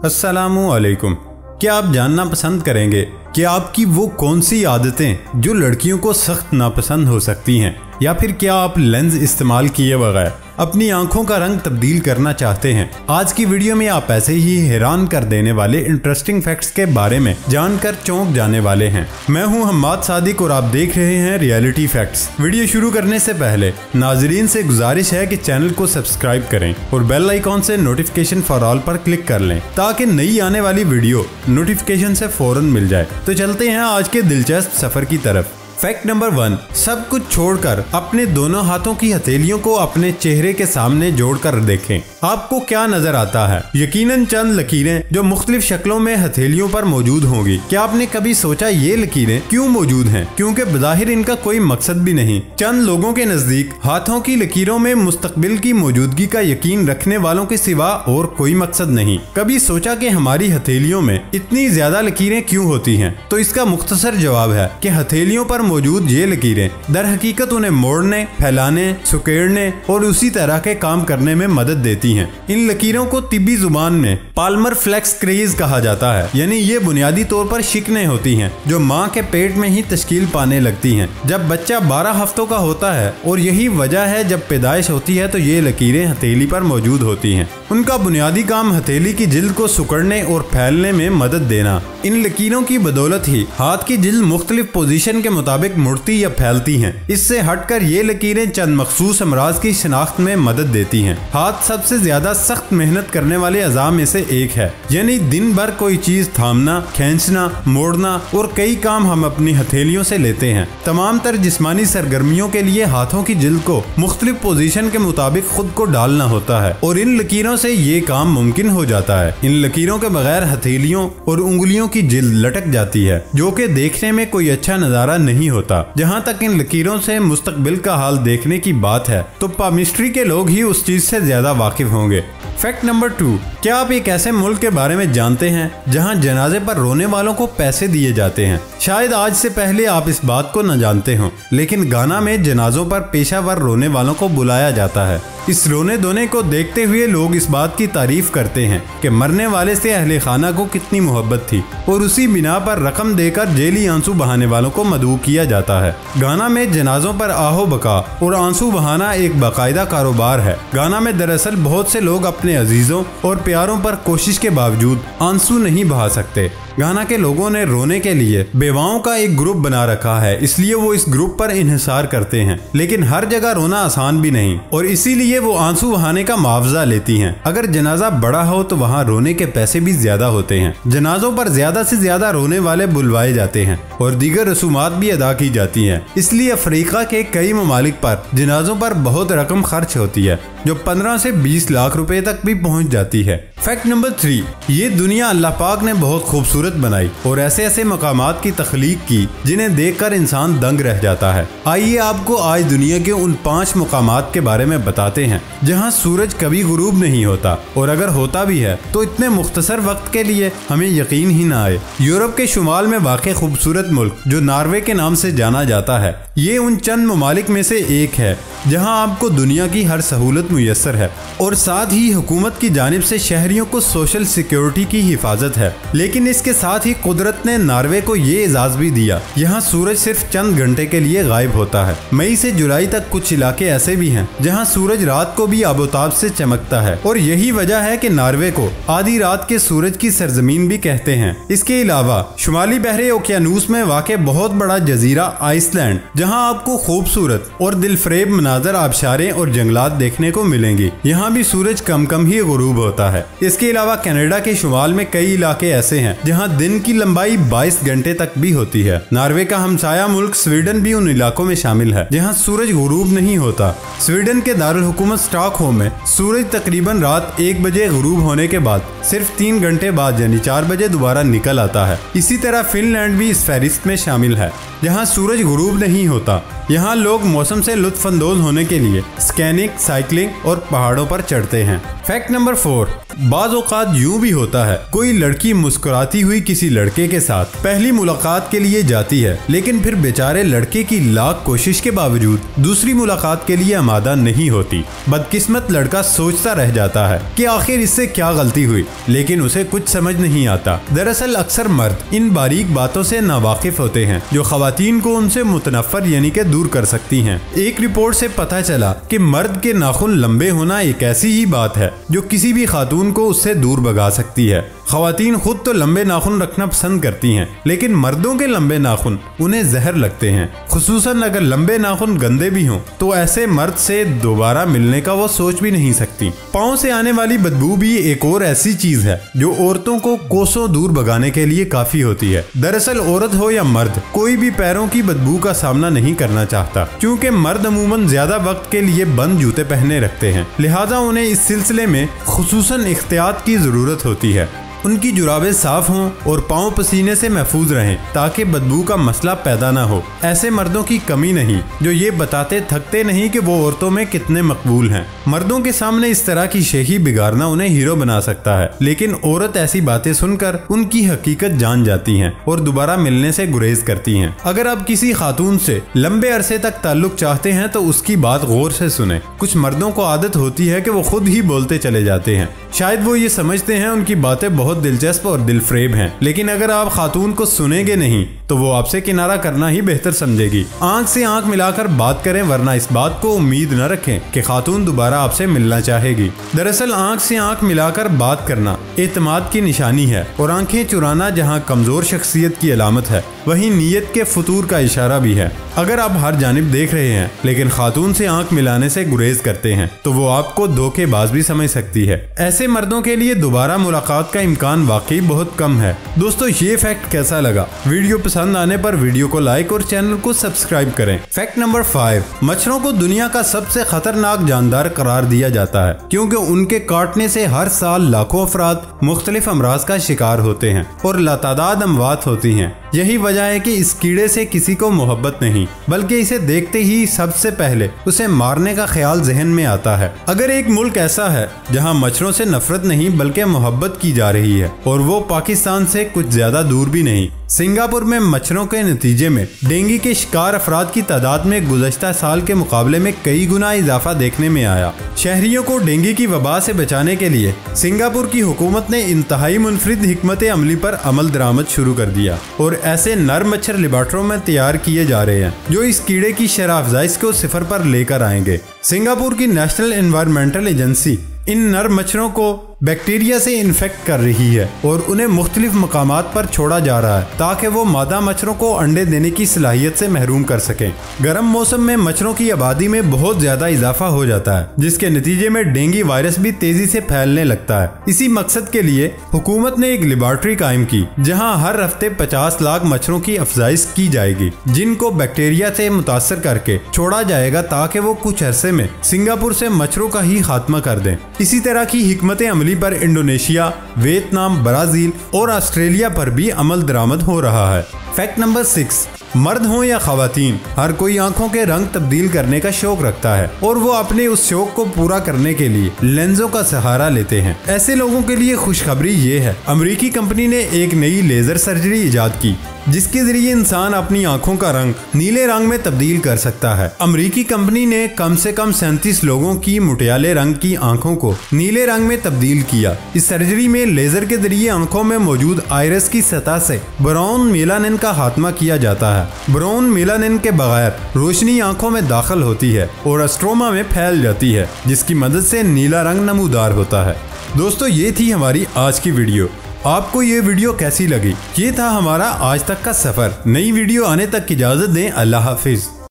अस्सलामु अलैकुम। क्या आप जानना पसंद करेंगे कि आपकी वो कौन सी आदतें जो लड़कियों को सख्त नापसंद हो सकती हैं, या फिर क्या आप लेंस इस्तेमाल किए बगैर अपनी आंखों का रंग तब्दील करना चाहते हैं। आज की वीडियो में आप ऐसे ही हैरान कर देने वाले इंटरेस्टिंग फैक्ट्स के बारे में जानकर चौंक जाने वाले हैं। मैं हूं हम्माद सादिक और आप देख रहे हैं रियलिटी फैक्ट्स। वीडियो शुरू करने से पहले नाजरीन से गुजारिश है कि चैनल को सब्सक्राइब करें और बेल आइकॉन से नोटिफिकेशन फॉर ऑल पर क्लिक कर लें ताकि नई आने वाली वीडियो नोटिफिकेशन से फौरन मिल जाए। तो चलते हैं आज के दिलचस्प सफर की तरफ। फैक्ट नंबर 1, सब कुछ छोड़कर अपने दोनों हाथों की हथेलियों को अपने चेहरे के सामने जोड़कर देखें। आपको क्या नजर आता है? यकीनन चंद लकीरें जो मुख्तलिफ शक्लों में हथेलियों पर मौजूद होंगी। क्या आपने कभी सोचा ये लकीरें क्यों मौजूद हैं? क्योंकि बज़ाहिर इनका कोई मकसद भी नहीं। चंद लोगों के नजदीक हाथों की लकीरों में मुस्तकबिल की मौजूदगी का यकीन रखने वालों के सिवा और कोई मकसद नहीं। कभी सोचा कि हमारी हथेलियों में इतनी ज्यादा लकीरें क्यों होती हैं? तो इसका मुख्तसर जवाब है कि हथेलियों पर मौजूद ये लकीरें दर हकीकत उन्हें मोड़ने, फैलाने, सुकेड़ने और उसी तरह के काम करने में मदद देती हैं। इन लकीरों को तिब्बी जुबान में पाल्मर फ्लेक्स क्रेज कहा जाता है, यानी ये बुनियादी तौर पर शिकनें होती हैं जो माँ के पेट में ही तश्कील पाने लगती हैं जब बच्चा 12 हफ्तों का होता है, और यही वजह है जब पैदाइश होती है तो ये लकीरें हथेली पर मौजूद होती हैं। उनका बुनियादी काम हथेली की जिल्द को सुकड़ने और फैलने में मदद देना। इन लकीरों की बदौलत ही हाथ की जिल्द मुख्तलिफ पोजीशन के मुताबिक मुड़ती या फैलती हैं। इससे हटकर ये लकीरें चंद मखसूस अमराज की शिनाख्त में मदद देती हैं। हाथ सबसे ज्यादा सख्त मेहनत करने वाले अज़ा में से एक है, यानी दिन भर कोई चीज थामना, खींचना, मोड़ना और कई काम हम अपनी हथेलियों से लेते हैं। तमाम तर जिस्मानी सरगर्मियों के लिए हाथों की जिल्द को मुख्तलिफ पोजीशन के मुताबिक खुद को डालना होता है और इन लकीरों से ये काम मुमकिन हो जाता है। इन लकीरों के बगैर हथेलियों और उंगलियों की जिल्द लटक जाती है, जो कि देखने में कोई अच्छा नजारा नहीं होता। जहाँ तक इन लकीरों से मुस्तकबिल का हाल देखने की बात है तो पामिस्ट्री के लोग ही उस चीज से ज्यादा वाकिफ होंगे। फैक्ट नंबर 2, क्या आप एक ऐसे मुल्क के बारे में जानते हैं जहां जनाजे पर रोने वालों को पैसे दिए जाते हैं? शायद आज से पहले आप इस बात को न जानते हो, लेकिन गाना में जनाजों पर पेशावर रोने वालों को बुलाया जाता है। इस रोने धोने को देखते हुए लोग इस बात की तारीफ करते हैं कि मरने वाले से अहले खाना को कितनी मोहब्बत थी, और उसी बिना पर रकम देकर जेली आंसू बहाने वालों को मदऊ किया जाता है। गाना में जनाजों पर आहो बका और आंसू बहाना एक बाकायदा कारोबार है। गाना में दरअसल बहुत से लोग अपने अजीजों और प्यारों पर कोशिश के बावजूद आंसू नहीं बहा सकते। गाना के लोगों ने रोने के लिए बेवाओं का एक ग्रुप बना रखा है, इसलिए वो इस ग्रुप पर इन्हिसार करते हैं। लेकिन हर जगह रोना आसान भी नहीं, और इसीलिए वो आंसू बहाने का मुआवजा लेती हैं। अगर जनाजा बड़ा हो तो वहाँ रोने के पैसे भी ज्यादा होते हैं। जनाजों पर ज्यादा से ज्यादा रोने वाले बुलवाए जाते हैं और दीगर रसूमात भी अदा की जाती हैं। इसलिए अफ्रीका के कई ममालिक पर जनाजों पर बहुत रकम खर्च होती है, जो 15 से 20 लाख रुपए तक भी पहुंच जाती है। फैक्ट नंबर 3, ये दुनिया अल्लाह पाक ने बहुत खूबसूरत बनाई और ऐसे ऐसे मकामात की तख्लीक की जिन्हें देखकर इंसान दंग रह जाता है। आइए आपको आज दुनिया के उन 5 मकामात के बारे में बताते हैं जहां सूरज कभी गुरूब नहीं होता, और अगर होता भी है तो इतने मुख्तसर वक्त के लिए हमें यकीन ही ना आए। यूरोप के शुमाल में वाक़ खूबसूरत मुल्क जो नॉर्वे के नाम से जाना जाता है, ये उन चंद ममालिक में से एक है जहां आपको दुनिया की हर सहूलत मुयस्सर है और साथ ही हुकूमत की जानिब से शहरियों को सोशल सिक्योरिटी की हिफाजत है। लेकिन इसके साथ ही कुदरत ने नॉर्वे को ये एजाज भी दिया, यहाँ सूरज सिर्फ चंद घंटे के लिए गायब होता है। मई से जुलाई तक कुछ इलाके ऐसे भी हैं जहाँ सूरज रात को भी आबोताब से चमकता है, और यही वजह है कि नॉर्वे को आधी रात के सूरज की सरजमीन भी कहते हैं। इसके अलावा शुमाली बहरे ओकियानूस में वाक़ बहुत बड़ा जजीरा आइसलैंड, जहाँ आपको खूबसूरत और दिलफरेब मनाजर आबशारें और जंगलात देखने को मिलेंगी। यहाँ भी सूरज कम कम ही गुरूब होता है। इसके अलावा कनाडा के शुमाल में कई इलाके ऐसे हैं जहाँ दिन की लंबाई 22 घंटे तक भी होती है। नॉर्वे का हमसाया मुल्क स्वीडन भी उन इलाकों में शामिल है जहाँ सूरज गुरूब नहीं होता। स्वीडन के दारुल हुकूमत स्टॉकहोम में सूरज तकरीबन रात 1 बजे गुरूब होने के बाद सिर्फ 3 घंटे बाद यानी 4 बजे दोबारा निकल आता है। इसी तरह फिनलैंड भी इस फहरिस्त में शामिल है जहाँ सूरज गुरूब नहीं होता। यहाँ लोग मौसम से लुत्फानंदोज होने के लिए स्कैनिंग, साइकिलिंग और पहाड़ों पर चढ़ते हैं। फैक्ट नंबर 4, बाज़ औक़ात यूं भी होता है, कोई लड़की मुस्कुराती हुई किसी लड़के के साथ पहली मुलाकात के लिए जाती है, लेकिन फिर बेचारे लड़के की लाख कोशिश के बावजूद दूसरी मुलाकात के लिए आमादा नहीं होती। बदकिस्मत लड़का सोचता रह जाता है कि आखिर इससे क्या गलती हुई, लेकिन उसे कुछ समझ नहीं आता। दरअसल अक्सर मर्द इन बारीक बातों से नावाकिफ होते हैं जो खवातीन को उनसे मुतनफ़र यानी कि दूर कर सकती हैं। एक रिपोर्ट से पता चला कि मर्द के नाखून लंबे होना एक ऐसी ही बात है जो किसी भी खातून को उससे दूर भगा सकती है। खवातीन खुद तो लंबे नाखून रखना पसंद करती हैं, लेकिन मर्दों के लंबे नाखून उन्हें जहर लगते हैं, खुसूसन अगर लंबे नाखून गंदे भी हों तो ऐसे मर्द से दोबारा मिलने का वो सोच भी नहीं सकती। पाँव से आने वाली बदबू भी एक और ऐसी चीज है जो औरतों को कोसों दूर भगाने के लिए काफी होती है। दरअसल औरत हो या मर्द, कोई भी पैरों की बदबू का सामना नहीं करना चाहता, क्योंकि मर्द अमूमन ज्यादा वक्त के लिए बंद जूते पहने रखते हैं, लिहाजा उन्हें इस सिलसिले में खुसूसन एहतियात की जरूरत होती है। उनकी जुराबें साफ हों और पाँव पसीने से महफूज रहें ताकि बदबू का मसला पैदा ना हो। ऐसे मर्दों की कमी नहीं जो ये बताते थकते नहीं कि वो औरतों में कितने मकबूल हैं। मर्दों के सामने इस तरह की शेखी बिगाड़ना उन्हें हीरो बना सकता है, लेकिन औरत ऐसी बातें सुनकर उनकी हकीकत जान जाती हैं और दोबारा मिलने से गुरेज करती हैं। अगर आप किसी खातून से लंबे अरसे तक ताल्लुक चाहते हैं तो उसकी बात गौर से सुने। कुछ मर्दों को आदत होती है कि वो खुद ही बोलते चले जाते हैं, शायद वो ये समझते हैं उनकी बातें बहुत दिलचस्प और दिलफ्रेब हैं, लेकिन अगर आप खातून को सुनेंगे नहीं तो वो आपसे किनारा करना ही बेहतर समझेगी। आंख से आंख मिलाकर बात करें, वरना इस बात को उम्मीद न रखें कि खातून दोबारा आपसे मिलना चाहेगी। दरअसल आंख से आंख मिलाकर बात करना एतमाद की निशानी है और आंखें चुराना जहां कमजोर शख्सियत की अलामत है, वहीं नीयत के फतूर का इशारा भी है। अगर आप हर जानिब देख रहे हैं लेकिन खातून से आंख मिलाने से गुरेज करते हैं तो वो आपको धोखेबाज भी समझ सकती है। ऐसे मर्दों के लिए दोबारा मुलाकात का इम्कान वाकई बहुत कम है। दोस्तों, ये फैक्ट कैसा लगा? वीडियो पसंद आने पर वीडियो को लाइक और चैनल को सब्सक्राइब करें। फैक्ट नंबर 5, मच्छरों को दुनिया का सबसे खतरनाक जानदार करार दिया जाता है क्योंकि उनके काटने से हर साल लाखों अफराद मुख्तलिफ अमराज का शिकार होते हैं और लातादाद अमवात होती हैं। यही वजह है कि इस कीड़े से किसी को मोहब्बत नहीं, बल्कि इसे देखते ही सबसे पहले उसे मारने का ख्याल जहन में आता है। अगर एक मुल्क ऐसा है जहां मच्छरों से नफरत नहीं बल्कि मोहब्बत की जा रही है, और वो पाकिस्तान से कुछ ज्यादा दूर भी नहीं। सिंगापुर में मच्छरों के नतीजे में डेंगू के शिकार अफराद की तादाद में गुज़श्ता साल के मुकाबले में कई गुना इजाफा देखने में आया। शहरियों को डेंगू की वबा से बचाने के लिए सिंगापुर की हुकूमत ने इंतहाई मुनफरिद हिकमत अमली पर अमल दरामद शुरू कर दिया और ऐसे नर मच्छर लिबार्टरों में तैयार किए जा रहे हैं जो इस कीड़े की शरह अफजाइश को सिफर पर लेकर आएंगे। सिंगापुर की नेशनल एनवायरमेंटल एजेंसी इन नर मच्छरों को बैक्टीरिया से इन्फेक्ट कर रही है और उन्हें मुख्तलिफ मकामात पर छोड़ा जा रहा है ताकि वो मादा मच्छरों को अंडे देने की सलाहियत से महरूम कर सकें। गर्म मौसम में मच्छरों की आबादी में बहुत ज्यादा इजाफा हो जाता है, जिसके नतीजे में डेंगू वायरस भी तेजी से फैलने लगता है। इसी मकसद के लिए हुकूमत ने एक लेबॉर्ट्री कायम की जहाँ हर हफ्ते 50 लाख मच्छरों की अफजाइश की जाएगी, जिनको बैक्टीरिया से मुतासर करके छोड़ा जाएगा ताकि वो कुछ अरसे में सिंगापुर से मच्छरों का ही खात्मा कर दें। इसी तरह की हिकमत अमली पर इंडोनेशिया, वियतनाम, ब्राजील और ऑस्ट्रेलिया पर भी अमल दरामद हो रहा है। फैक्ट नंबर 6, मर्द हो या खवातीन, हर कोई आंखों के रंग तब्दील करने का शौक रखता है और वो अपने उस शौक को पूरा करने के लिए लेंसों का सहारा लेते हैं। ऐसे लोगों के लिए खुशखबरी ये है, अमेरिकी कंपनी ने एक नई लेजर सर्जरी इजाद की जिसके जरिए इंसान अपनी आंखों का रंग नीले रंग में तब्दील कर सकता है। अमेरिकी कंपनी ने कम से कम 37 लोगों की मुटियाले रंग की आंखों को नीले रंग में तब्दील किया। इस सर्जरी में लेजर के जरिए आंखों में मौजूद आयरस की सतह से ब्राउन मेलानिन का खात्मा किया जाता है। ब्राउन मेलानिन के बगैर रोशनी आंखों में दाखिल होती है और स्ट्रोमा में फैल जाती है, जिसकी मदद से नीला रंग नमूदार होता है। दोस्तों, ये थी हमारी आज की वीडियो। आपको ये वीडियो कैसी लगी? ये था हमारा आज तक का सफर। नई वीडियो आने तक की इजाजत दें। अल्लाह हाफिज।